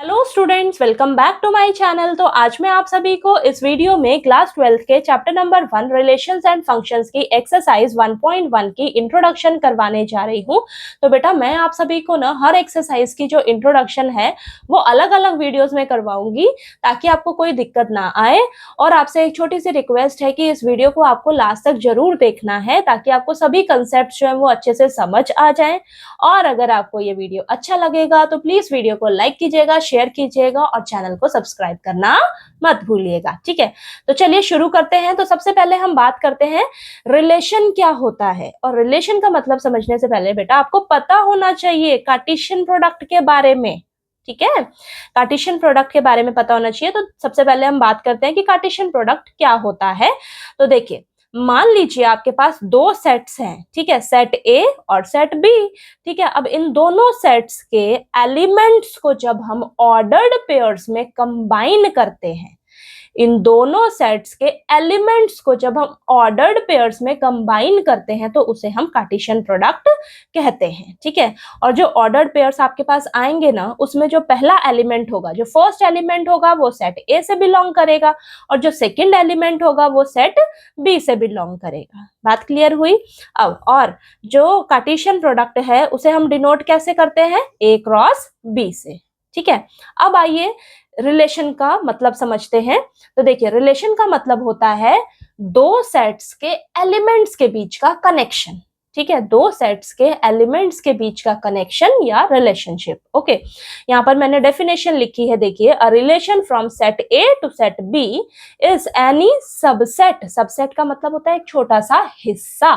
Hello students, welcome back to my channel. तो आज मैं आप सभी को इस वीडियो में क्लास 12th के chapter number 1 relations and functions की एक्सरसाइज 1.1 की इंट्रोडक्शन करवाने जा रही हूँ। तो बेटा मैं आप सभी को ना हर एक्सरसाइज की जो इंट्रोडक्शन है वो अलग अलग वीडियोस में करवाऊंगी ताकि आपको कोई दिक्कत ना आए। और आपसे एक छोटी सी रिक्वेस्ट है कि इस वीडियो को आपको लास्ट तक जरूर देखना है ताकि आपको सभी कंसेप्ट जो है वो अच्छे से समझ आ जाए। और अगर आपको ये वीडियो अच्छा लगेगा तो प्लीज वीडियो को लाइक कीजिएगा, शेयर कीजिएगा और चैनल को सब्सक्राइब करना मत भूलिएगा। ठीक है, तो चलिए शुरू करते हैं। तो सबसे पहले हम बात करते हैं रिलेशन क्या होता है। और रिलेशन का मतलब समझने से पहले बेटा आपको पता होना चाहिए कार्टेशियन प्रोडक्ट के बारे में। ठीक है, कार्टेशियन प्रोडक्ट के बारे में पता होना चाहिए। तो सबसे पहले हम बात करते हैं कि कार्टेशियन प्रोडक्ट क्या होता है। तो देखिए, मान लीजिए आपके पास दो सेट्स हैं, ठीक है, सेट ए और सेट बी। ठीक है, अब इन दोनों सेट्स के एलिमेंट्स को जब हम ऑर्डर्ड पेयर्स में कंबाइन करते हैं, इन दोनों सेट्स के एलिमेंट्स को जब हम ऑर्डर्ड पेयर्स में कंबाइन करते हैं तो उसे हम कार्टेशियन प्रोडक्ट कहते हैं। ठीक है, और जो ऑर्डर्ड पेयर्स आपके पास आएंगे ना, उसमें जो पहला एलिमेंट होगा, जो फर्स्ट एलिमेंट होगा वो सेट ए से बिलोंग करेगा और जो सेकंड एलिमेंट होगा वो सेट बी से बिलोंग करेगा। बात क्लियर हुई। अब और जो कार्टेशियन प्रोडक्ट है उसे हम डिनोट कैसे करते हैं? ए क्रॉस बी से। ठीक है, अब आइए रिलेशन का मतलब समझते हैं। तो देखिए, रिलेशन का मतलब होता है दो सेट्स के एलिमेंट्स के बीच का कनेक्शन। ठीक है, दो सेट्स के एलिमेंट्स के बीच का कनेक्शन या रिलेशनशिप। ओके, यहाँ पर मैंने डेफिनेशन लिखी है, देखिए, a relation from set A to set B is any subset. Subset का मतलब होता है एक छोटा सा हिस्सा।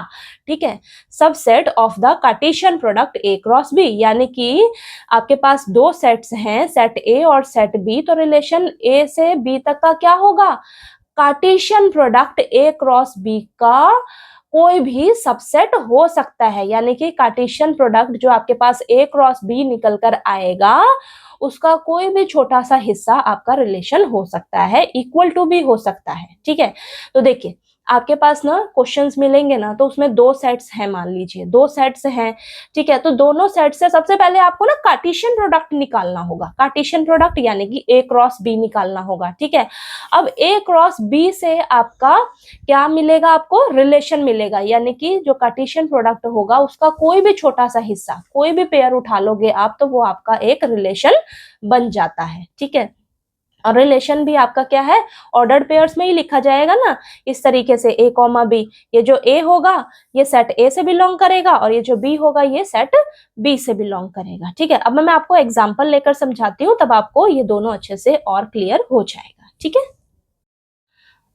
ठीक है, subset of the Cartesian product A cross B, यानी कि आपके पास दो सेट्स हैं, सेट ए और सेट बी, तो रिलेशन ए से बी तक का क्या होगा? Cartesian product A cross B का कोई भी सबसेट हो सकता है। यानी कि कार्टेशियन प्रोडक्ट जो आपके पास ए क्रॉस बी निकल कर आएगा उसका कोई भी छोटा सा हिस्सा आपका रिलेशन हो सकता है, इक्वल टू भी हो सकता है। ठीक है, तो देखिए आपके पास ना क्वेश्चंस मिलेंगे ना, तो उसमें दो सेट्स हैं, मान लीजिए दो सेट्स हैं। ठीक है, तो दोनों सेट से सबसे पहले आपको ना कार्टेशियन प्रोडक्ट निकालना होगा। कार्टेशियन प्रोडक्ट यानी कि ए क्रॉस बी निकालना होगा। ठीक है, अब ए क्रॉस बी से आपका क्या मिलेगा? आपको रिलेशन मिलेगा, यानी कि जो कार्टेशियन प्रोडक्ट होगा उसका कोई भी छोटा सा हिस्सा, कोई भी पेयर उठा लोगे आप तो वो आपका एक रिलेशन बन जाता है। ठीक है, और रिलेशन भी आपका क्या है? ऑर्डर्ड पेयर्स में ही लिखा जाएगा ना, इस तरीके से ए कॉमा बी। ये जो ए होगा ये सेट ए से बिलोंग करेगा और ये जो बी होगा ये सेट बी से बिलोंग करेगा। ठीक है, अब मैं आपको एग्जांपल लेकर समझाती हूँ, तब आपको ये दोनों अच्छे से और क्लियर हो जाएगा। ठीक है,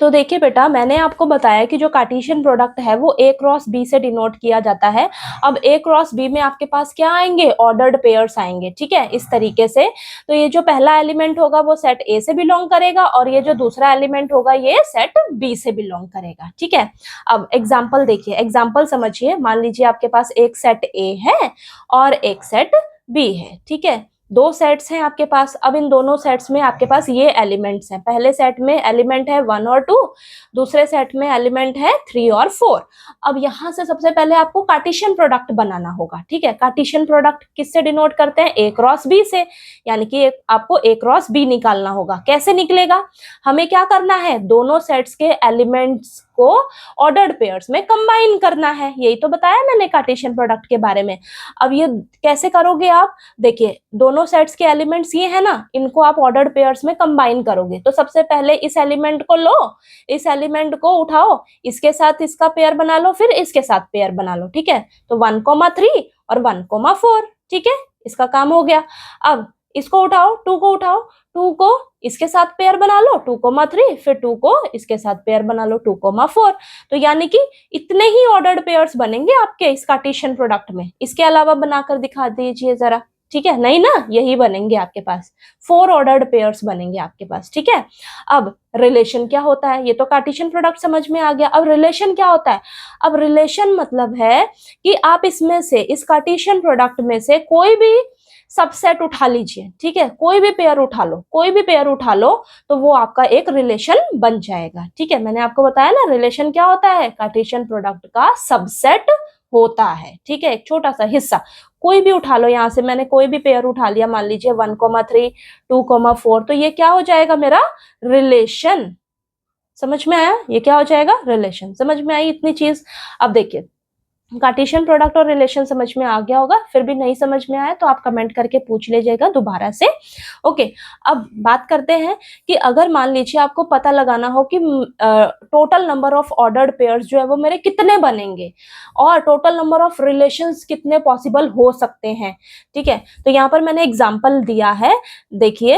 तो देखिए बेटा, मैंने आपको बताया कि जो कार्टेशियन प्रोडक्ट है वो ए क्रॉस बी से डिनोट किया जाता है। अब ए क्रॉस बी में आपके पास क्या आएंगे? ऑर्डर्ड पेयर्स आएंगे। ठीक है, इस तरीके से। तो ये जो पहला एलिमेंट होगा वो सेट ए से बिलोंग करेगा और ये जो दूसरा एलिमेंट होगा ये सेट बी से बिलोंग करेगा। ठीक है, अब एग्जाम्पल देखिए, एग्जाम्पल समझिए। मान लीजिए आपके पास एक सेट ए है और एक सेट बी है। ठीक है, दो सेट्स हैं आपके पास। अब इन दोनों सेट्स में आपके पास ये एलिमेंट्स हैं। पहले सेट में एलिमेंट है 1 और 2, दूसरे सेट में एलिमेंट है 3 और 4। अब यहां से सबसे पहले आपको कार्टेशियन प्रोडक्ट बनाना होगा। ठीक है, कार्टेशियन प्रोडक्ट किससे डिनोट करते हैं? ए क्रॉस बी से, यानी कि आपको ए क्रॉस बी निकालना होगा। कैसे निकलेगा? हमें क्या करना है? दोनों सेट्स के एलिमेंट्स को ऑर्डर्ड पेयर्स में कंबाइन करना है। यही तो बताया मैंने कार्टेशियन प्रोडक्ट के बारे में। अब ये कैसे करोगे आप? देखिए, दोनों सेट्स के एलिमेंट्स ये है ना, इनको आप ऑर्डर्ड पेयर्स में कंबाइन करोगे। तो सबसे पहले इस एलिमेंट को लो, इस एलिमेंट को उठाओ, इसके साथ इसका पेयर बना लो, फिर इसके साथ पेयर बना लो। ठीक है, तो 1,3 और 1,4। ठीक है, इसका काम हो गया। अब इसको उठाओ, 2 को उठाओ, 2 को इसके साथ पेयर बना लो 2,3, फिर 2 को इसके साथ पेयर बना लो 2,4। तो यानी कि इतने ही ऑर्डर्ड पेयर्स बनेंगे आपके इस कार्टेशियन प्रोडक्ट में। इसके अलावा बनाकर दिखा दीजिए जरा। ठीक है, नहीं ना, यही बनेंगे आपके पास, 4 ऑर्डर्ड पेयर्स बनेंगे आपके पास। ठीक है, अब रिलेशन क्या होता है? ये तो कार्टेशियन प्रोडक्ट समझ में आ गया। अब रिलेशन क्या होता है? अब रिलेशन मतलब है कि आप इसमें से, इस कार्टेशियन प्रोडक्ट में से कोई भी सबसेट उठा लीजिए। ठीक है, कोई भी पेयर उठा लो, कोई भी पेयर उठा लो तो वो आपका एक रिलेशन बन जाएगा। ठीक है, मैंने आपको बताया ना रिलेशन क्या होता है? कार्टेशियन प्रोडक्ट का सबसेट होता है, ठीक है, एक छोटा सा हिस्सा। कोई भी उठा लो, यहाँ से मैंने कोई भी पेयर उठा लिया, मान लीजिए 1,3, 2,4, तो ये क्या हो जाएगा मेरा रिलेशन। समझ में आया, ये क्या हो जाएगा रिलेशन। समझ में आई इतनी चीज। अब देखिए कार्टेशियन प्रोडक्ट और रिलेशन समझ में आ गया होगा, फिर भी नहीं समझ में आया तो आप कमेंट करके पूछ लीजिएगा दोबारा से। ओके, अब बात करते हैं कि अगर मान लीजिए आपको पता लगाना हो कि total number of ordered pairs जो है वो मेरे कितने बनेंगे और टोटल नंबर ऑफ रिलेशंस कितने पॉसिबल हो सकते हैं, ठीक है। तो यहाँ पर मैंने एग्जाम्पल दिया है, देखिए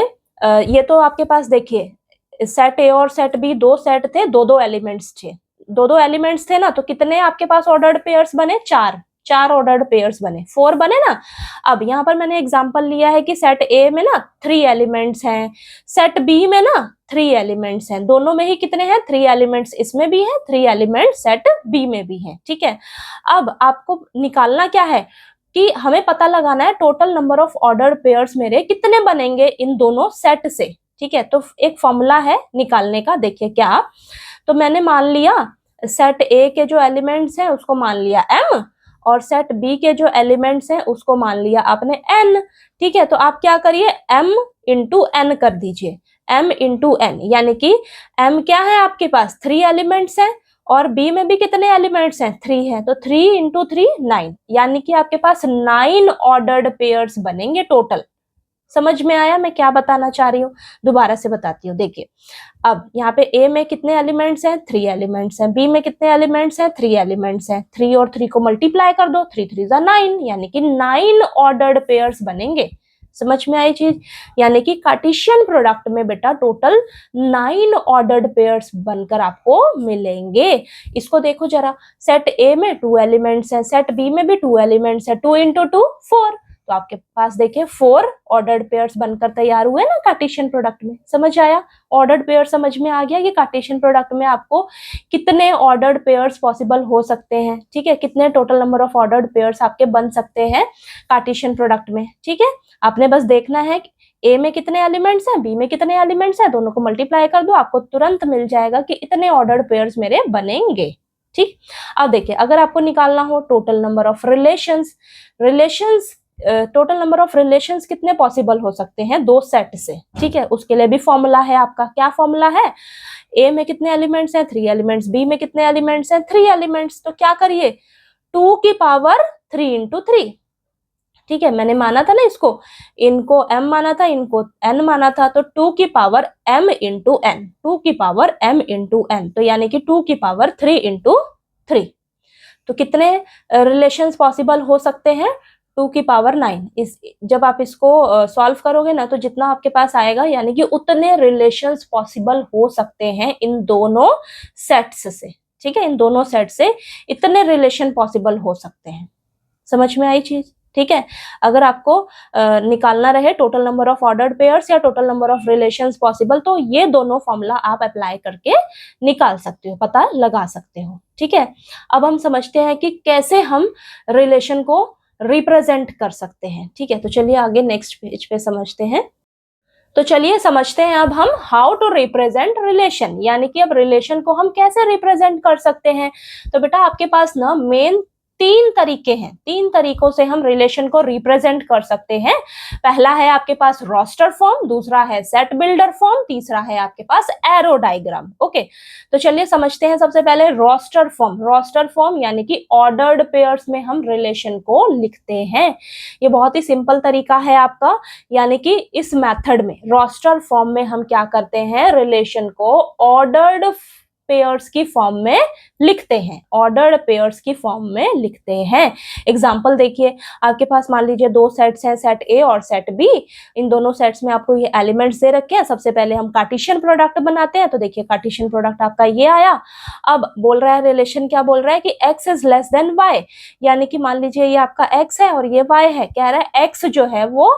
ये तो आपके पास देखिए सेट ए और सेट बी, दो सेट थे, दो दो एलिमेंट्स थे, दो दो एलिमेंट्स थे ना, तो कितने आपके पास ऑर्डर्ड पेयर्स बने, चार, चार ऑर्डर्ड पेयर्स बने, 4 बने ना। अब यहाँ पर मैंने एग्जांपल लिया है कि सेट ए में ना 3 एलिमेंट्स हैं, सेट बी में ना 3 एलिमेंट्स हैं, दोनों में ही कितने हैं 3 एलिमेंट्स, इसमें भी है 3 एलिमेंट्स सेट बी में भी है, ठीक है। अब आपको निकालना क्या है कि हमें पता लगाना है total number of ordered pairs मेरे कितने बनेंगे इन दोनों सेट से, ठीक है। तो एक फॉर्मूला है निकालने का, देखिए क्या, तो मैंने मान लिया सेट ए के जो एलिमेंट्स हैं उसको मान लिया m और सेट बी के जो एलिमेंट्स हैं उसको मान लिया आपने n, ठीक है। तो आप क्या करिए m इंटू n कर दीजिए, m इंटू n, यानी कि m क्या है आपके पास 3 एलिमेंट्स हैं और b में भी कितने एलिमेंट्स हैं 3 है, तो 3 इंटू 3 9, यानी कि आपके पास 9 ऑर्डर्ड पेयर्स बनेंगे टोटल। समझ में आया मैं क्या बताना चाह रही हूँ, दोबारा से बताती हूँ। देखिए अब यहाँ पे ए में कितने एलिमेंट्स हैं 3 एलिमेंट्स हैं, बी में कितने एलिमेंट्स हैं 3 एलिमेंट्स हैं, 3 और 3 को मल्टीप्लाई कर दो, 3 3 जा 9, यानी कि 9 ऑर्डर्ड पेयर्स बनेंगे। समझ में आई चीज, यानी कि कार्टेशियन प्रोडक्ट में बेटा टोटल 9 ऑर्डर्ड पेयर्स बनकर आपको मिलेंगे। इसको देखो जरा, सेट ए में 2 एलिमेंट्स हैं, सेट बी में भी 2 एलिमेंट्स हैं, 2 इंटू 2 4, तो आपके पास देखिए 4 ऑर्डर्ड पेयर्स बनकर तैयार हुए ना कार्टेशियन प्रोडक्ट में। समझ आया, ऑर्डर्ड पेयर समझ में आ गया कि कार्टेशियन प्रोडक्ट में आपको कितने ऑर्डर्ड पेयर्स पॉसिबल हो सकते हैं, ठीक है, कितने total number of ordered pairs आपके बन सकते हैं कार्टेशियन प्रोडक्ट में, ठीक है। आपने बस देखना है कि ए में कितने एलिमेंट्स हैं, बी में कितने एलिमेंट्स हैं, दोनों को मल्टीप्लाई कर दो, आपको तुरंत मिल जाएगा कि इतने ऑर्डर्ड पेयर्स मेरे बनेंगे, ठीक। अब देखिए अगर आपको निकालना हो total number of relations, total number of relations कितने पॉसिबल हो सकते हैं दो सेट से, ठीक है, उसके लिए भी फॉर्मूला है आपका। क्या फॉर्मूला है, ए में कितने एलिमेंट्स हैं 3 एलिमेंट्स, बी में कितने एलिमेंट्स हैं 3 एलिमेंट्स, तो क्या करिए 2 की पावर 3 इंटू 3, ठीक है। मैंने माना था ना इसको, इनको m माना था, इनको n माना था, तो 2 की पावर m इंटू n, 2 की पावर m इंटू n, तो यानी कि 2 की पावर 3 इंटू 3, तो कितने रिलेशंस पॉसिबल हो सकते हैं 2 की पावर 9। इस जब आप इसको सॉल्व करोगे ना तो जितना आपके पास आएगा यानी कि उतने रिलेशंस पॉसिबल हो सकते हैं इन दोनों सेट्स से, ठीक है, इन दोनों सेट से इतने रिलेशन पॉसिबल हो सकते हैं। समझ में आई चीज, ठीक है। अगर आपको निकालना रहे total number of ordered pairs या total number of relations possible, तो ये दोनों फॉर्मूला आप अप्लाई करके निकाल सकते हो, पता लगा सकते हो, ठीक है। अब हम समझते हैं कि कैसे हम रिलेशन को रिप्रेजेंट कर सकते हैं, ठीक है। तो चलिए आगे नेक्स्ट पेज पे समझते हैं। तो चलिए समझते हैं अब हम हाउ टू रिप्रेजेंट रिलेशन, यानी कि अब रिलेशन को हम कैसे रिप्रेजेंट कर सकते हैं। तो बेटा आपके पास ना मेन 3 तरीके हैं, 3 तरीकों से हम रिलेशन को रिप्रेजेंट कर सकते हैं। पहला है आपके पास रोस्टर फॉर्म, दूसरा है सेट बिल्डर फॉर्म, तीसरा है आपके पास एरो डायग्राम। ओके, तो चलिए समझते हैं सबसे पहले रोस्टर फॉर्म। रोस्टर फॉर्म यानी कि ऑर्डर्ड पेयर्स में हम रिलेशन को लिखते हैं। ये बहुत ही सिंपल तरीका है आपका, यानी कि इस मेथड में रोस्टर फॉर्म में हम क्या करते हैं, रिलेशन को ऑर्डर्ड पेयर्स की फॉर्म में लिखते हैं, ऑर्डर्ड पेयर्स की फॉर्म में लिखते हैं। एग्जांपल देखिए, आपके पास मान लीजिए 2 सेट्स हैं, सेट ए और सेट बी। इन दोनों सेट्स में आपको ये एलिमेंट्स दे रखे हैं। सबसे पहले हम कार्टेशियन प्रोडक्ट बनाते हैं, तो देखिए कार्टेशियन प्रोडक्ट आपका ये आया। अब बोल रहा है रिलेशन, क्या बोल रहा है कि x is less than y, यानी कि मान लीजिए ये आपका x है और ये y है, कह रहा है x जो है वो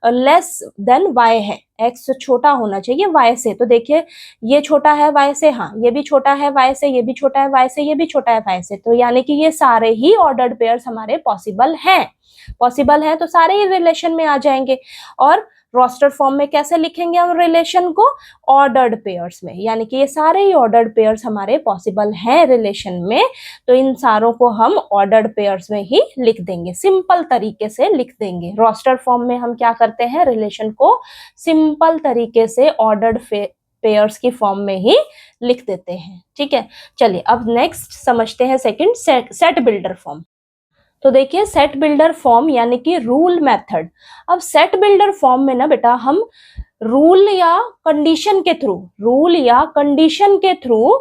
लेस देन y है, x छोटा होना चाहिए y से। तो देखिए ये छोटा है y से, हाँ ये भी छोटा है y से, ये भी छोटा है y से, ये भी छोटा है y से, तो यानी कि ये सारे ही ऑर्डर्ड पेयर्स हमारे पॉसिबल हैं। तो सारे ही रिलेशन में आ जाएंगे। और रोस्टर फॉर्म में कैसे लिखेंगे हम रिलेशन को? ऑर्डर्ड पेयर्स में, यानी कि ये सारे ही ऑर्डर्ड पेयर्स हमारे पॉसिबल हैं रिलेशन में, तो इन सारों को हम ऑर्डर्ड पेयर्स में ही लिख देंगे, सिंपल तरीके से लिख देंगे। रोस्टर फॉर्म में हम क्या करते हैं? रिलेशन को सिंपल तरीके से ऑर्डर्ड पेयर्स की फॉर्म में ही लिख देते हैं। ठीक है, चलिए अब नेक्स्ट समझते हैं सेकंड, सेट बिल्डर फॉर्म। तो देखिए सेट बिल्डर फॉर्म यानी कि रूल मेथड। अब सेट बिल्डर फॉर्म में ना बेटा हम रूल या कंडीशन के थ्रू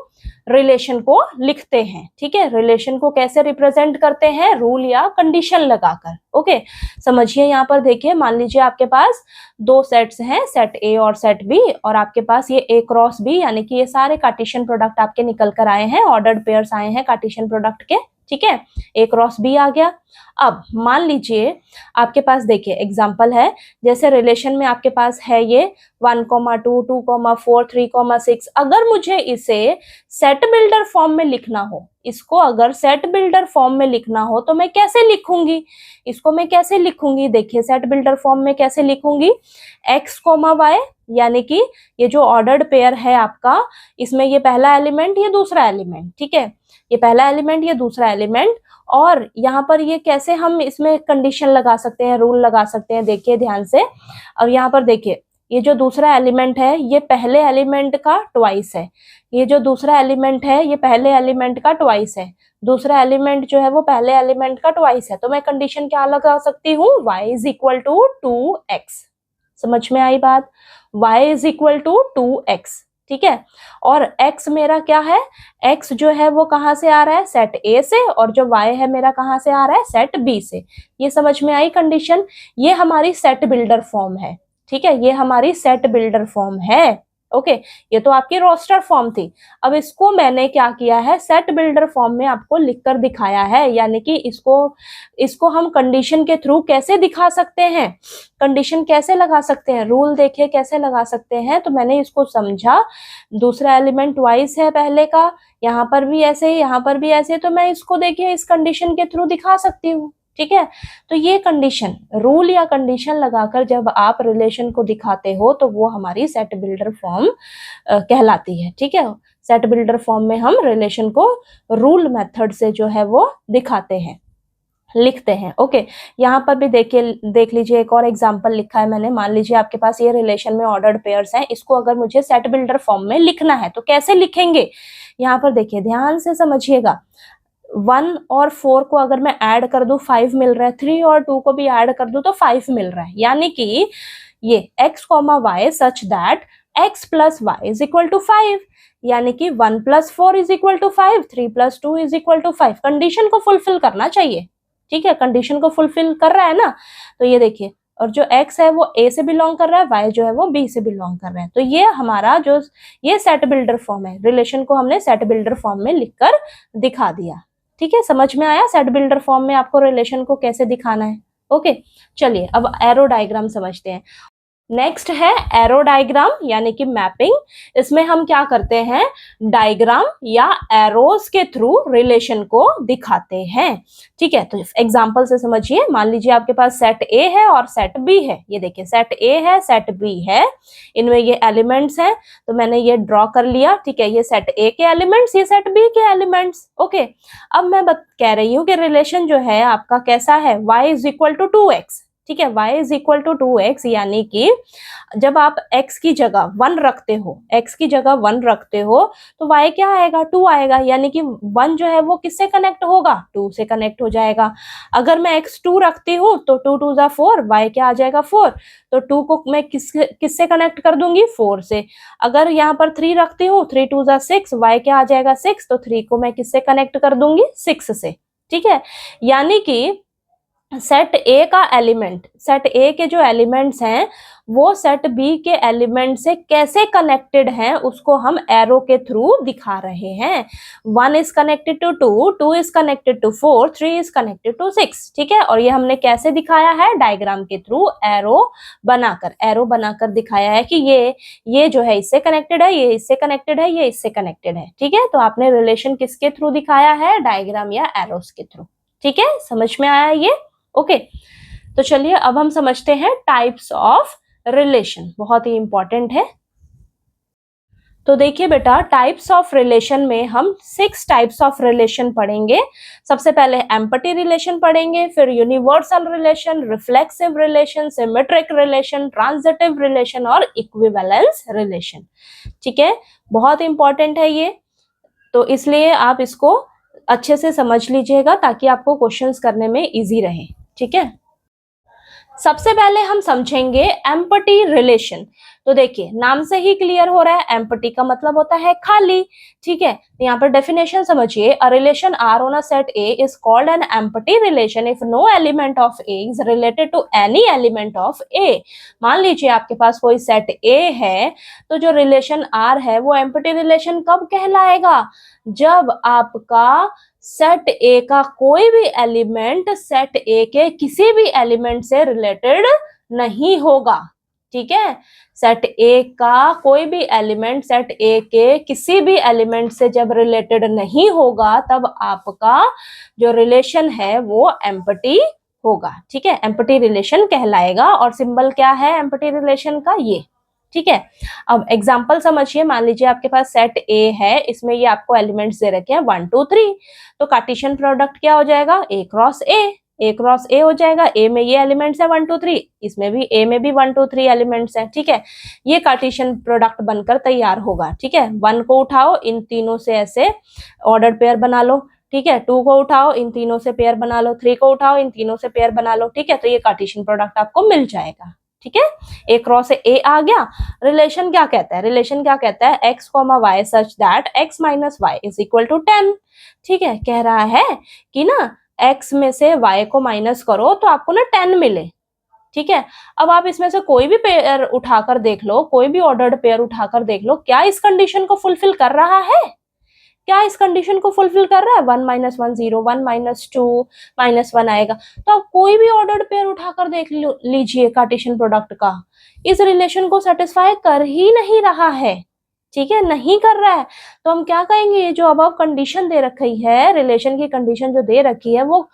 रिलेशन को लिखते हैं। ठीक है, रिलेशन को कैसे रिप्रेजेंट करते हैं? रूल या कंडीशन लगाकर। ओके, समझिए यहाँ पर देखिए, मान लीजिए आपके पास दो सेट्स हैं, सेट ए और सेट बी, और आपके पास ये ए क्रॉस बी, यानी कि ये सारे कार्टेशियन प्रोडक्ट आपके निकल कर आए हैं, ऑर्डर्ड पेयर्स आए हैं कार्टेशियन प्रोडक्ट के। ठीक है, ए क्रॉस बी आ गया। अब मान लीजिए आपके पास देखिए एग्जांपल है, जैसे रिलेशन में आपके पास है ये 1, 2, 2, 4, 3, 6। अगर मुझे इसे सेट बिल्डर फॉर्म में लिखना हो, इसको अगर सेट बिल्डर फॉर्म में लिखना हो तो मैं कैसे लिखूंगी? इसको मैं कैसे लिखूंगी? देखिए सेट बिल्डर फॉर्म में कैसे लिखूंगी? x, y, यानी कि ये जो ऑर्डर्ड पेयर है आपका, इसमें ये पहला एलिमेंट, ये दूसरा एलिमेंट। ठीक है, ये पहला एलिमेंट, ये दूसरा एलिमेंट, और यहाँ पर ये कैसे हम इसमें कंडीशन लगा सकते हैं, रूल लगा सकते हैं? देखिए ध्यान से। अब यहाँ पर देखिए, ये जो दूसरा एलिमेंट है ये पहले एलिमेंट का ट्वाइस है, ये जो दूसरा एलिमेंट है ये पहले एलिमेंट का ट्वाइस है, दूसरा एलिमेंट जो है वो पहले एलिमेंट का ट्वाइस है। तो मैं कंडीशन क्या लगा सकती हूँ? y is equal to 2x। समझ में आई बात? y is equal to 2x। ठीक है, और x मेरा क्या है? x जो है वो कहाँ से आ रहा है? सेट A से, और जो y है मेरा कहाँ से आ रहा है? सेट B से। ये समझ में आई कंडीशन? ये हमारी सेट बिल्डर फॉर्म है। ठीक है, ये हमारी सेट बिल्डर फॉर्म है। ओके, ये तो आपकी रोस्टर फॉर्म थी। अब इसको मैंने क्या किया है? सेट बिल्डर फॉर्म में आपको लिखकर दिखाया है, यानी कि इसको हम कंडीशन के थ्रू कैसे दिखा सकते हैं, कंडीशन कैसे लगा सकते हैं, रूल देखिए कैसे लगा सकते हैं। तो मैंने इसको समझा, दूसरा एलिमेंट ट्वाइस है पहले का, यहाँ पर भी ऐसे, यहाँ पर भी ऐसे, तो मैं इसको देखिए इस कंडीशन के थ्रू दिखा सकती हूँ। ठीक है, तो ये कंडीशन, रूल या कंडीशन लगाकर जब आप रिलेशन को दिखाते हो तो वो हमारी सेट बिल्डर फॉर्म कहलाती है। ठीक है, सेट बिल्डर फॉर्म में हम रिलेशन को रूल मेथड से जो है वो दिखाते हैं, लिखते हैं। ओके, यहाँ पर भी देखिए, देख लीजिए एक और एग्जांपल लिखा है मैंने। मान लीजिए आपके पास ये रिलेशन में ऑर्डर्ड पेयर्स हैं, इसको अगर मुझे सेट बिल्डर फॉर्म में लिखना है तो कैसे लिखेंगे? यहाँ पर देखिए ध्यान से समझिएगा, 1 और 4 को अगर मैं ऐड कर दूं 5 मिल रहा है, 3 और 2 को भी ऐड कर दूं तो 5 मिल रहा है, यानी कि ये x, y such that x plus y is equal to 5, यानी कि 1 plus 4 is equal to 5, 3 plus 2 is equal to 5। Condition को फुलफिल करना चाहिए। ठीक है, कंडीशन को फुलफिल कर रहा है ना? तो ये देखिए, और जो x है वो a से बिलोंग कर रहा है, y जो है वो b से बिलोंग कर रहा है। तो ये हमारा जो ये सेट बिल्डर फॉर्म है, रिलेशन को हमने सेट बिल्डर फॉर्म में लिखकर दिखा दिया। ठीक है, समझ में आया सेट बिल्डर फॉर्म में आपको रिलेशन को कैसे दिखाना है? ओके, चलिए अब एरो डायग्राम समझते हैं। नेक्स्ट है एरो डायग्राम यानी कि मैपिंग। इसमें हम क्या करते हैं? डायग्राम या एरोस के थ्रू रिलेशन को दिखाते हैं। ठीक है, तो एग्जांपल से समझिए। मान लीजिए आपके पास सेट ए है और सेट बी है। ये देखिए सेट ए है, सेट बी है, इनमें ये एलिमेंट्स हैं, तो मैंने ये ड्रॉ कर लिया। ठीक है, ये सेट ए के एलिमेंट्स, ये सेट बी के एलिमेंट्स। ओके, अब मैं कह रही हूँ कि रिलेशन जो है आपका कैसा है? y is equal to 2x। ठीक है, y is equal to 2x, यानी कि जब आप x की जगह 1 रखते हो, x की जगह 1 रखते हो तो y क्या आएगा? 2 आएगा, यानी कि 1 जो है वो किससे कनेक्ट होगा? 2 से कनेक्ट हो जाएगा। अगर मैं x 2 रखती हूँ तो 2 2 जा 4, y क्या आ जाएगा? 4। तो 2 को मैं किससे कनेक्ट कर दूंगी? 4 से। अगर यहाँ पर 3 रखती हूँ, 3 2 जा 6, y क्या आ जाएगा? 6। तो 3 को मैं किससे कनेक्ट कर दूंगी? 6 से। ठीक है, यानी कि सेट ए का एलिमेंट, सेट ए के जो एलिमेंट्स हैं वो सेट बी के एलिमेंट से कैसे कनेक्टेड हैं उसको हम एरो के थ्रू दिखा रहे हैं। 1 is connected to 2, 2 is connected to 4, 3 is connected to 6। ठीक है, और ये हमने कैसे दिखाया है? डायग्राम के थ्रू एरो बनाकर दिखाया है कि ये जो है इससे कनेक्टेड है, ये इससे कनेक्टेड है, ये इससे कनेक्टेड है। ठीक है, तो आपने रिलेशन किसके थ्रू दिखाया है? डायग्राम या एरोस के थ्रू। ठीक है, समझ में आया ये? ओके, तो चलिए अब हम समझते हैं टाइप्स ऑफ रिलेशन बहुत ही इंपॉर्टेंट है। तो देखिए बेटा, टाइप्स ऑफ रिलेशन में हम 6 टाइप्स ऑफ रिलेशन पढ़ेंगे। सबसे पहले एम्पैथी रिलेशन पढ़ेंगे, फिर universal relation, reflexive relation, symmetric relation, transitive relation और इक्विवेलेंस रिलेशन। ठीक है, बहुत इंपॉर्टेंट है ये, तो इसलिए आप इसको अच्छे से समझ लीजिएगा ताकि आपको क्वेश्चंस करने में इजी रहे। ठीक है, सबसे पहले हम समझेंगे एम्पैथी रिलेशन। तो देखिए, नाम से ही क्लियर हो रहा है, एम्पैथी का मतलब होता है खाली। ठीक है, यहाँ पर डेफिनेशन समझिए, अ relation R on a set A is called an empathy relation if no element of A is related to any element of ए। मान लीजिए आपके पास कोई सेट ए है, तो जो रिलेशन आर है वो एम्पैथी रिलेशन कब कहलाएगा? जब आपका सेट ए का कोई भी एलिमेंट सेट ए के किसी भी एलिमेंट से रिलेटेड नहीं होगा। ठीक है, सेट ए का कोई भी एलिमेंट सेट ए के किसी भी एलिमेंट से जब रिलेटेड नहीं होगा, तब आपका जो रिलेशन है वो एम्पैथी होगा। ठीक है, एम्पैथी रिलेशन कहलाएगा। और सिंबल क्या है एम्पैथी रिलेशन का? ये। ठीक है, अब एग्जांपल समझिए, मान लीजिए आपके पास सेट ए है, इसमें ये आपको एलिमेंट्स दे रखे हैं 1 2 3, तो कार्टेशियन प्रोडक्ट क्या हो जाएगा? ए क्रॉस ए, ए क्रॉस ए हो जाएगा। ए में ये एलिमेंट्स है 1 2 3, इसमें भी ए में भी 1 2 3 एलिमेंट्स है। ठीक है, ये कार्टेशियन प्रोडक्ट बनकर तैयार होगा। ठीक है, 1 को उठाओ, इन तीनों से ऐसे ऑर्डर पेयर बना लो। ठीक है, 2 को उठाओ, इन तीनों से पेयर बना लो। 3 को उठाओ, इन तीनों से पेयर बना लो। ठीक है, तो ये कार्टेशियन प्रोडक्ट आपको मिल जाएगा। ठीक है, ए क्रॉस ए आ गया। रिलेशन क्या कहता है? रिलेशन क्या कहता है? x, y such that x minus y is equal to 10। ठीक है, कह रहा है कि ना x में से y को माइनस करो तो आपको ना 10 मिले। ठीक है, अब आप इसमें से कोई भी पेयर उठाकर देख लो, कोई भी ऑर्डर्ड पेयर उठाकर देख लो, क्या इस कंडीशन को फुलफिल कर रहा है? क्या इस कंडीशन को फुलफिल कर रहा है? 1 माइनस 1 0, 1 माइनस 2 माइनस 1 आएगा। तो आप कोई भी ऑर्डर्ड पेयर उठाकर देख लीजिए कार्टेशियन प्रोडक्ट का, इस रिलेशन को सेटिस्फाई कर ही नहीं रहा है। ठीक है, नहीं कर रहा है, तो हम क्या कहेंगे? ये जो अबव कंडीशन दे रखी है, रिलेशन की कंडीशन जो दे रखी है, वो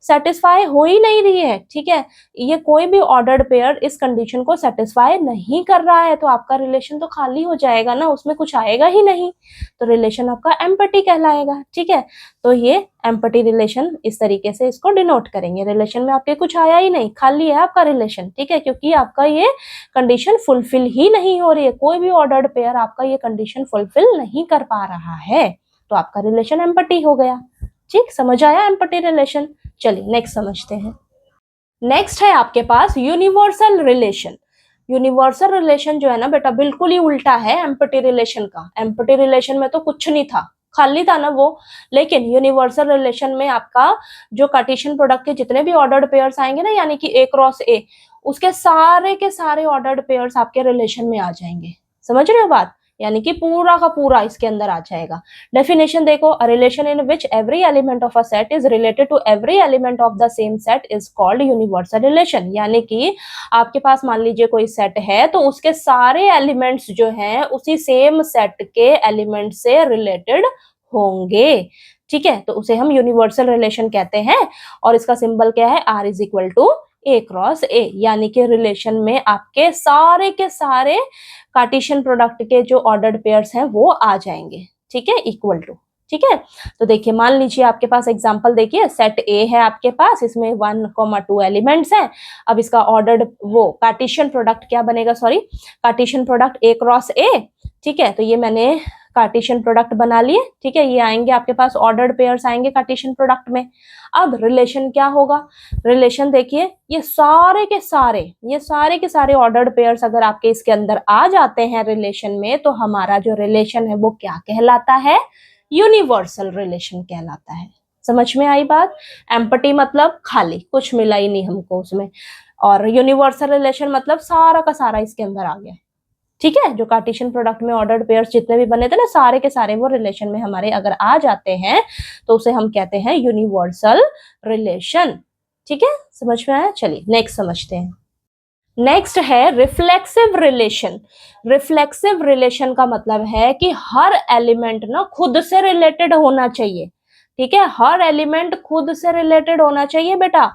सेटिस्फाई हो ही नहीं रही है। ठीक है, ये कोई भी ऑर्डर्ड पेयर इस कंडीशन को सेटिस्फाई नहीं कर रहा है, तो आपका रिलेशन तो खाली हो जाएगा ना, उसमें कुछ आएगा ही नहीं, तो रिलेशन आपका एम्पैथी कहलाएगा। ठीक है, तो ये एम्पैथी रिलेशन इस तरीके से इसको डिनोट करेंगे। रिलेशन में आपके कुछ आया ही नहीं, खाली है आपका रिलेशन। ठीक है, क्योंकि आपका ये कंडीशन फुलफिल ही नहीं हो रही है, कोई भी ऑर्डर्ड पेयर आपका ये कंडीशन फुलफिल नहीं कर पा रहा है, तो आपका रिलेशन एम्पैथी हो गया। ठीक, समझ आया एम्पैथी रिलेशन? चलिए नेक्स्ट समझते हैं। नेक्स्ट है आपके पास यूनिवर्सल रिलेशन। यूनिवर्सल रिलेशन जो है ना बेटा, बिल्कुल ही उल्टा है एम्पैथी रिलेशन का। एम्पैथी रिलेशन में तो कुछ नहीं था, खाली था ना वो, लेकिन यूनिवर्सल रिलेशन में आपका जो कार्टेशियन प्रोडक्ट के जितने भी ऑर्डर्ड पेयर्स आएंगे ना, यानी कि ए क्रॉस ए, उसके सारे के सारे ऑर्डर्ड पेयर्स आपके रिलेशन में आ जाएंगे। समझ रहे हो बात? यानी कि पूरा का पूरा इसके अंदर आ जाएगा। डेफिनेशन देखो, a relation in which every element of a set is related to every element of the same set is called universal relation. यानी कि आपके पास मान लीजिए कोई सेट है, तो उसके सारे एलिमेंट्स जो हैं उसी सेम सेट के एलिमेंट से रिलेटेड होंगे। ठीक है, तो उसे हम यूनिवर्सल रिलेशन कहते हैं। और इसका सिंबल क्या है? R is equal to A cross A, यानी कि रिलेशन में आपके सारे के सारे कार्टेशियन प्रोडक्ट के जो ऑर्डर्ड पेयर्स हैं वो आ जाएंगे। ठीक है, इक्वल टू। ठीक है, तो देखिए मान लीजिए आपके पास एग्जांपल देखिए, सेट ए है आपके पास, इसमें 1, 2 एलिमेंट्स हैं। अब इसका ऑर्डर्ड वो कार्टेशियन प्रोडक्ट क्या बनेगा? Sorry, Cartesian product A cross ए। ठीक है, तो ये मैंने कार्टेशियन प्रोडक्ट बना लिए। ठीक है, ये आएंगे आपके पास ऑर्डर्ड पेयर्स आएंगे कार्टेशियन प्रोडक्ट में। अब रिलेशन क्या होगा? रिलेशन देखिए, ये सारे के सारे ऑर्डर्ड पेयर्स अगर आपके इसके अंदर आ जाते हैं रिलेशन में, तो हमारा जो रिलेशन है वो क्या कहलाता है? यूनिवर्सल रिलेशन कहलाता है। समझ में आई बात? एम्पैथी मतलब खाली, कुछ मिला ही नहीं हमको उसमें, और यूनिवर्सल रिलेशन मतलब सारा का सारा इसके अंदर आ गया। ठीक है, जो कार्टेशियन प्रोडक्ट में ऑर्डर्ड पेयर्स जितने भी बने थे ना, सारे के सारे वो रिलेशन में हमारे अगर आ जाते हैं, तो उसे हम कहते हैं यूनिवर्सल रिलेशन। ठीक है, समझ में आया? चलिए नेक्स्ट समझते हैं। नेक्स्ट है रिफ्लेक्सिव रिलेशन। रिफ्लेक्सिव रिलेशन का मतलब है कि हर एलिमेंट ना खुद से रिलेटेड होना चाहिए। ठीक है, हर एलिमेंट खुद से रिलेटेड होना चाहिए बेटा।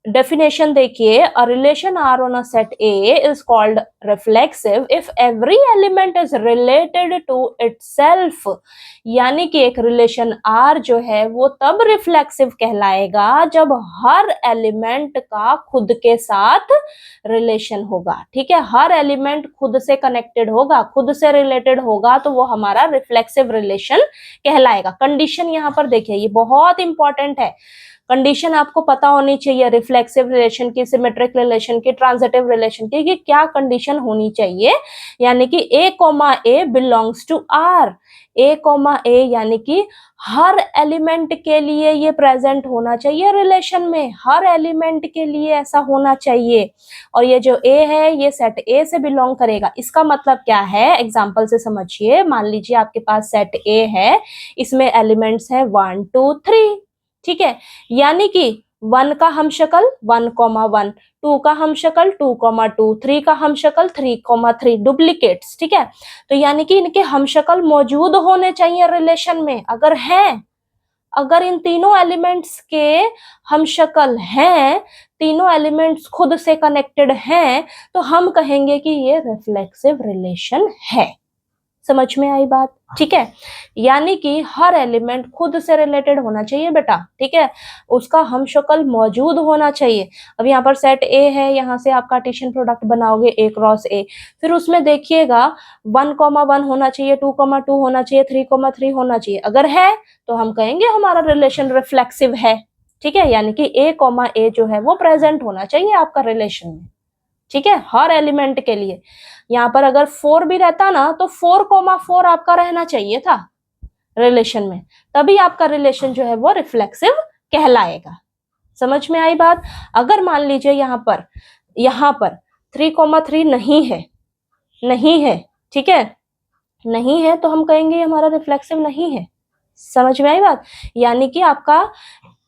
डेफिनेशन देखिए, a relation R on a set A is called reflexive if every element is related to itself. यानी कि एक रिलेशन आर जो है वो तब रिफ्लेक्सिव कहलाएगा जब हर एलिमेंट का खुद के साथ रिलेशन होगा। ठीक है, हर एलिमेंट खुद से कनेक्टेड होगा, खुद से रिलेटेड होगा, तो वो हमारा रिफ्लेक्सिव रिलेशन कहलाएगा। कंडीशन यहाँ पर देखिए, ये बहुत इंपॉर्टेंट है। कंडीशन आपको पता होनी चाहिए रिफ्लेक्सिव रिलेशन की, सिमेट्रिक रिलेशन की, ट्रांजिटिव रिलेशन की, कि क्या कंडीशन होनी चाहिए। यानी कि ए comma A belongs to are, A comma ए यानी कि हर एलिमेंट के लिए ये प्रेजेंट होना चाहिए रिलेशन में, हर एलिमेंट के लिए ऐसा होना चाहिए। और ये जो ए है ये सेट ए से बिलोंग करेगा। इसका मतलब क्या है, एग्जांपल से समझिए। मान लीजिए आपके पास सेट ए है, इसमें एलिमेंट्स है 1 2 3। ठीक है, यानी कि 1 का हम शक्ल 1,1, 2 का हम शक्ल 2,2, 3 का हम शक्ल 3,3, डुप्लीकेट्स। ठीक है, तो यानी कि इनके हम शक्ल मौजूद होने चाहिए रिलेशन में। अगर हैं, अगर इन तीनों एलिमेंट्स के हम शक्ल हैं, तीनों एलिमेंट्स खुद से कनेक्टेड हैं, तो हम कहेंगे कि ये रिफ्लेक्सिव रिलेशन है। समझ में आई बात? ठीक है, यानी कि हर एलिमेंट खुद से रिलेटेड होना चाहिए बेटा। ठीक है, उसका हम शक्ल मौजूद होना चाहिए। अब यहाँ पर सेट ए है, यहाँ से आप कार्टेशियन प्रोडक्ट बनाओगे ए क्रॉस ए, फिर उसमें देखिएगा 1,1 होना चाहिए, 2,2 होना चाहिए, 3,3 होना चाहिए। अगर है तो हम कहेंगे हमारा रिलेशन रिफ्लेक्सिव है। ठीक है, यानी कि ए कॉमा ए जो है वो प्रेजेंट होना चाहिए आपका रिलेशन में। ठीक है, हर एलिमेंट के लिए। यहाँ पर अगर 4 भी रहता ना तो 4,4 आपका रहना चाहिए था रिलेशन में, तभी आपका रिलेशन जो है वो रिफ्लेक्सिव कहलाएगा। समझ में आई बात? अगर मान लीजिए यहाँ पर 3,3 नहीं है, नहीं है, ठीक है, नहीं है, तो हम कहेंगे हमारा रिफ्लेक्सिव नहीं है। समझ में आई बात? यानी कि आपका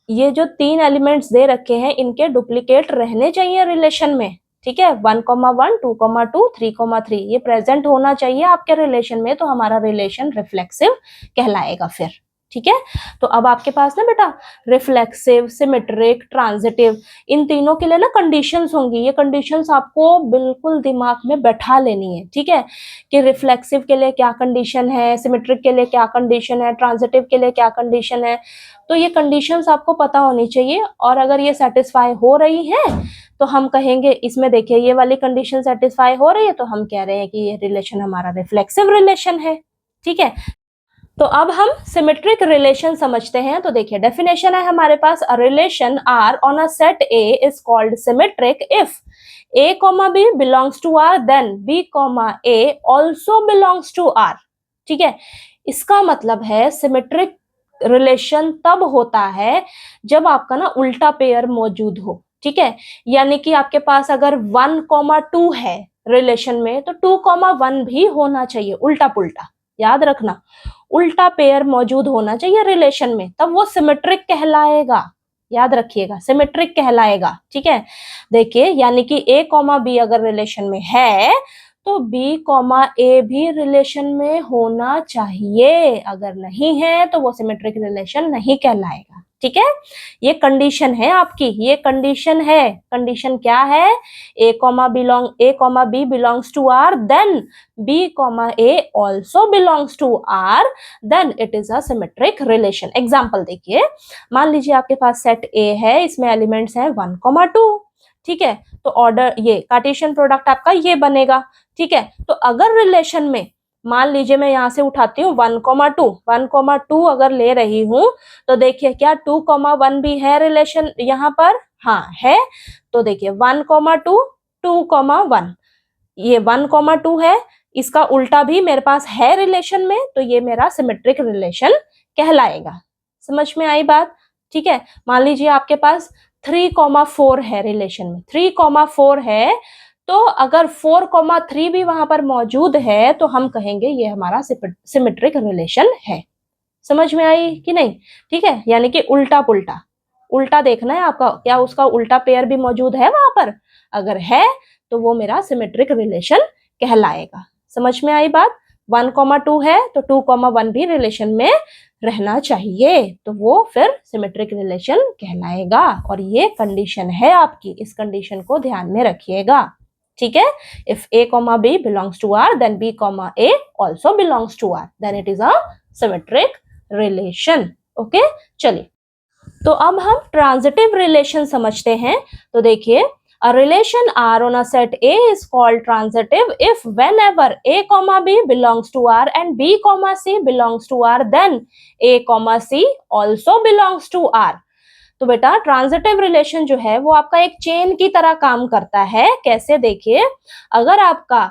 ये जो 3 एलिमेंट्स दे रखे हैं इनके डुप्लीकेट रहने चाहिए रिलेशन में। ठीक है, 1,1, 2,2, 3,3 ये प्रेजेंट होना चाहिए आपके रिलेशन में, तो हमारा रिलेशन रिफ्लेक्सिव कहलाएगा फिर। ठीक है, तो अब आपके पास ना बेटा रिफ्लेक्सिव, सिमेट्रिक, ट्रांजिटिव, इन तीनों के लिए ना कंडीशंस होंगी। ये कंडीशंस आपको बिल्कुल दिमाग में बैठा लेनी है। ठीक है, कि रिफ्लेक्सिव के लिए क्या कंडीशन है, सिमेट्रिक के लिए क्या कंडीशन है, ट्रांजिटिव के लिए क्या कंडीशन है। तो ये कंडीशंस आपको पता होनी चाहिए, और अगर ये सेटिस्फाई हो रही है तो हम कहेंगे, इसमें देखिए ये वाली कंडीशन सेटिस्फाई हो रही है तो हम कह रहे हैं कि ये रिलेशन हमारा रिफ्लेक्सिव रिलेशन है। ठीक है, तो अब हम सिमेट्रिक रिलेशन समझते हैं। तो देखिए डेफिनेशन है हमारे पास, अ relation R on a set A is called symmetric if A comma B belongs to are, then B comma A also belongs to R. ठीक है, इसका मतलब है सिमेट्रिक रिलेशन तब होता है जब आपका ना उल्टा पेयर मौजूद हो। ठीक है, यानी कि आपके पास अगर 1,2 है रिलेशन में, तो 2,1 भी होना चाहिए, उल्टा पुल्टा। याद रखना, उल्टा पेयर मौजूद होना चाहिए रिलेशन में, तब वो सिमेट्रिक कहलाएगा। याद रखिएगा, सिमेट्रिक कहलाएगा। ठीक है, देखिए यानी कि ए कॉमा बी अगर रिलेशन में है तो बी कॉमा ए भी रिलेशन में होना चाहिए। अगर नहीं है तो वो सिमेट्रिक रिलेशन नहीं कहलाएगा। ठीक है, ये कंडीशन है आपकी, ये कंडीशन है। कंडीशन क्या है, ए comma B belongs to are, then B comma A also belongs to are, then it is a symmetric relation. Example देखिए, मान लीजिए आपके पास सेट ए है, इसमें एलिमेंट्स हैं 1,2। ठीक है, तो ऑर्डर ये कार्टेशियन प्रोडक्ट आपका ये बनेगा। ठीक है, तो अगर रिलेशन में मान लीजिए मैं यहां से उठाती हूँ 1,2 अगर ले रही हूं, तो देखिए क्या 2,1 भी है रिलेशन यहाँ पर? हाँ है। तो देखिए 1,2, 2,1, ये 1,2 है, इसका उल्टा भी मेरे पास है रिलेशन में, तो ये मेरा सिमेट्रिक रिलेशन कहलाएगा। समझ में आई बात? ठीक है, मान लीजिए आपके पास 3,4 है रिलेशन में, 3,4 है, तो अगर 4,3 भी वहां पर मौजूद है तो हम कहेंगे ये हमारा सिमेट्रिक रिलेशन है। समझ में आई कि नहीं? ठीक है, यानी कि उल्टा पुल्टा, उल्टा देखना है आपका, क्या उसका उल्टा पेयर भी मौजूद है वहां पर? अगर है तो वो मेरा सिमेट्रिक रिलेशन कहलाएगा। समझ में आई बात? 1,2 है तो 2,1 भी रिलेशन में रहना चाहिए, तो वो फिर सिमेट्रिक रिलेशन कहलाएगा। और ये कंडीशन है आपकी, इस कंडीशन को ध्यान में रखिएगा, ठीक है। If a comma b belongs to R, then b comma a also belongs to R, then it is a symmetric relation. Okay, चलिए तो अब हम ट्रांजिटिव रिलेशन समझते हैं। तो देखिए, a relation R on a set A is called transitive if whenever a comma b belongs to R and b comma c belongs to R, then a comma c also belongs to R. तो बेटा transitive relation जो है वो आपका एक chain की तरह काम करता है। कैसे, देखिए, अगर आपका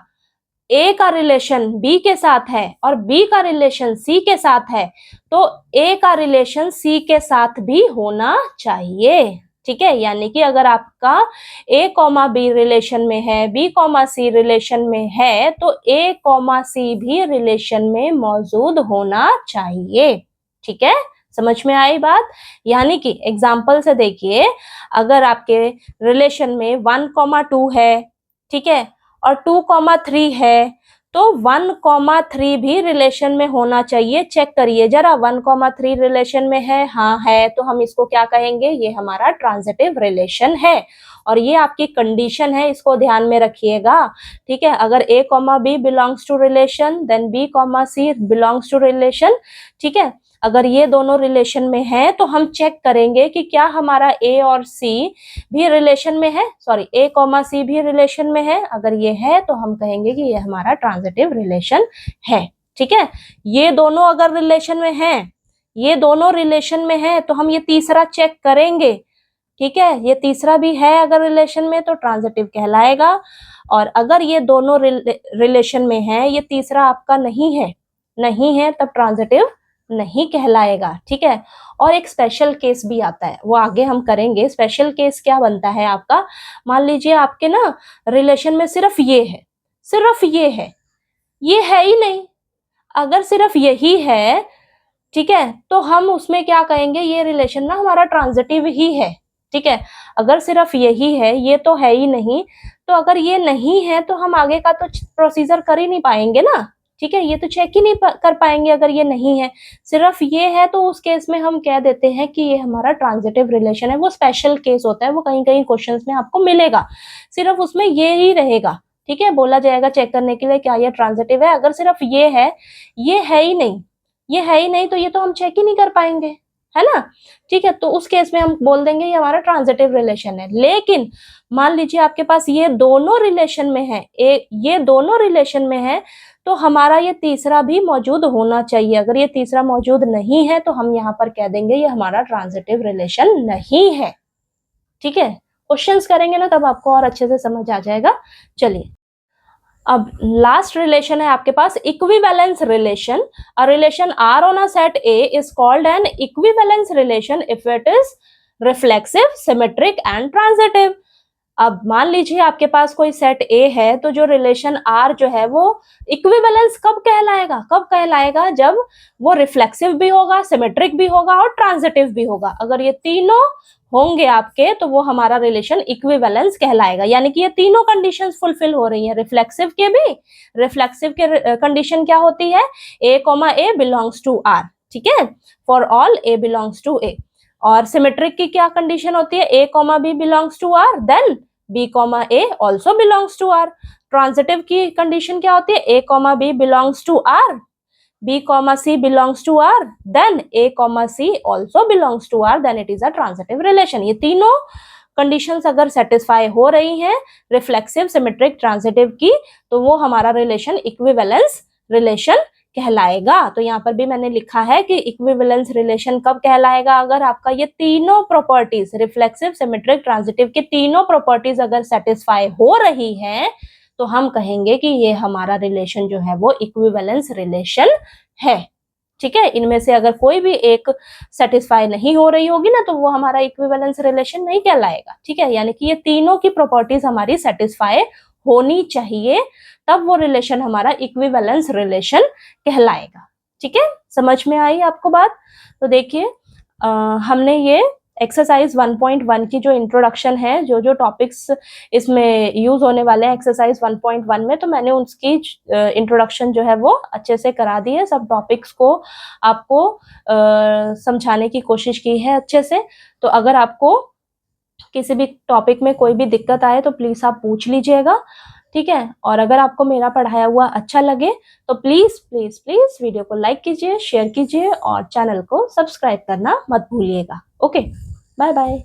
ए का रिलेशन बी के साथ है और बी का रिलेशन सी के साथ है, तो ए का रिलेशन सी के साथ भी होना चाहिए, ठीक है। यानी कि अगर आपका ए कॉमा बी रिलेशन में है, बी कॉमा सी रिलेशन में है, तो ए कॉमा सी भी रिलेशन में मौजूद होना चाहिए, ठीक है। समझ में आई बात? यानी कि एग्जाम्पल से देखिए, अगर आपके रिलेशन में 1,2 है, ठीक है, और 2,3 है, तो 1,3 भी रिलेशन में होना चाहिए। चेक करिए जरा, 1,3 रिलेशन में है, हाँ है, तो हम इसको क्या कहेंगे, ये हमारा ट्रांजिटिव रिलेशन है। और ये आपकी कंडीशन है, इसको ध्यान में रखिएगा, ठीक है। अगर a comma b belongs to relation, then b comma c belongs to relation, ठीक है। अगर ये दोनों रिलेशन में है तो हम चेक करेंगे कि क्या हमारा a और c भी रिलेशन में है, सॉरी a कॉमा c भी रिलेशन में है। अगर ये है तो हम कहेंगे कि ये हमारा ट्रांजिटिव रिलेशन है, ठीक है। ये दोनों अगर रिलेशन में है, ये दोनों रिलेशन में है, तो हम ये तीसरा चेक करेंगे, ठीक है। ये तीसरा भी है अगर रिलेशन में, तो ट्रांजिटिव कहलाएगा। और अगर ये दोनों रिलेशन में है, ये तीसरा आपका नहीं है, नहीं है, तब ट्रांजिटिव नहीं कहलाएगा, ठीक है। और एक स्पेशल केस भी आता है, वो आगे हम करेंगे। स्पेशल केस क्या बनता है आपका, मान लीजिए आपके ना रिलेशन में सिर्फ ये है, सिर्फ ये है ही नहीं। अगर सिर्फ यही है, ठीक है, तो हम उसमें क्या कहेंगे, ये रिलेशन ना हमारा ट्रांजिटिव ही है, ठीक है। अगर सिर्फ यही है, ये तो है ही नहीं, तो अगर ये नहीं है तो हम आगे का तो प्रोसीजर कर ही नहीं पाएंगे ना, ठीक है। ये तो चेक ही नहीं कर पाएंगे अगर ये नहीं है। सिर्फ ये है तो उस केस में हम कह देते हैं कि ये हमारा ट्रांजिटिव रिलेशन है। वो स्पेशल केस होता है, वो कहीं कहीं क्वेश्चंस में आपको मिलेगा, सिर्फ उसमें ये ही रहेगा, ठीक है। बोला जाएगा चेक करने के लिए क्या ये ट्रांजिटिव है। अगर सिर्फ ये है ही नहीं, ये है ही नहीं, तो ये तो हम चेक ही नहीं कर पाएंगे, है ना, ठीक है। तो उस केस में हम बोल देंगे ये हमारा ट्रांजिटिव रिलेशन है। लेकिन मान लीजिए आपके पास ये दोनों रिलेशन में है, ये दोनों रिलेशन में है, तो हमारा ये तीसरा भी मौजूद होना चाहिए। अगर ये तीसरा मौजूद नहीं है तो हम यहाँ पर कह देंगे ये हमारा ट्रांजिटिव रिलेशन नहीं है, ठीक है। क्वेश्चंस करेंगे ना तब आपको और अच्छे से समझ आ जाएगा। चलिए, अब लास्ट रिलेशन है आपके पास equivalence relation. A relation R on a set A is called an equivalence relation if it is reflexive, symmetric and transitive. अब मान लीजिए आपके पास कोई सेट ए है, तो जो रिलेशन आर जो है वो इक्विवेलेंस कब कहलाएगा, जब वो रिफ्लेक्सिव भी होगा, सिमेट्रिक भी होगा और ट्रांजिटिव भी होगा। अगर ये तीनों होंगे आपके, तो वो हमारा रिलेशन इक्विवेलेंस कहलाएगा। यानी कि ये तीनों कंडीशंस फुलफिल हो रही हैं। रिफ्लेक्सिव के कंडीशन क्या होती है, a comma A belongs to R, ठीक है, for all a belongs to a। और सिमेट्रिक की क्या कंडीशन होती है, a comma b belongs to r, then b comma a also belongs to r। Transitive की कंडीशन क्या होती है, a comma b belongs to r, b comma c belongs to r, then a comma c also belongs to r, then it is a transitive relation। ये तीनों conditions अगर satisfy हो रही हैं रिफ्लेक्सिव, सिमेट्रिक, ट्रांजिटिव की, तो वो हमारा रिलेशन इक्विवेलेंस रिलेशन कहलाएगा। तो यहाँ पर भी मैंने लिखा है कि इक्विवेलेंस रिलेशन कब कहलाएगा, अगर आपका ये तीनों प्रॉपर्टीज, रिफ्लेक्सिव, सिमेट्रिक, ट्रांजिटिव की तीनों प्रॉपर्टीज अगर सेटिस्फाई हो रही हैं, तो हम कहेंगे कि ये हमारा रिलेशन जो है वो इक्विवेलेंस रिलेशन है, ठीक है। इनमें से अगर कोई भी एक सेटिस्फाई नहीं हो रही होगी ना, तो वो हमारा इक्विवेलेंस रिलेशन नहीं कहलाएगा, ठीक है। यानी कि ये तीनों की प्रॉपर्टीज हमारी सेटिस्फाई होनी चाहिए, तब वो रिलेशन हमारा इक्विवेलेंस रिलेशन कहलाएगा, ठीक है। समझ में आई आपको बात? तो देखिए, हमने ये एक्सरसाइज 1.1 की जो इंट्रोडक्शन है, जो जो टॉपिक्स इसमें यूज होने वाले हैं एक्सरसाइज 1.1 में, तो मैंने उसकी इंट्रोडक्शन जो है वो अच्छे से करा दी है। सब टॉपिक्स को आपको समझाने की कोशिश की है अच्छे से। तो अगर आपको किसी भी टॉपिक में कोई भी दिक्कत आए तो प्लीज आप पूछ लीजिएगा, ठीक है। और अगर आपको मेरा पढ़ाया हुआ अच्छा लगे तो प्लीज प्लीज प्लीज वीडियो को लाइक कीजिए, शेयर कीजिए और चैनल को सब्सक्राइब करना मत भूलिएगा। Okay, bye bye.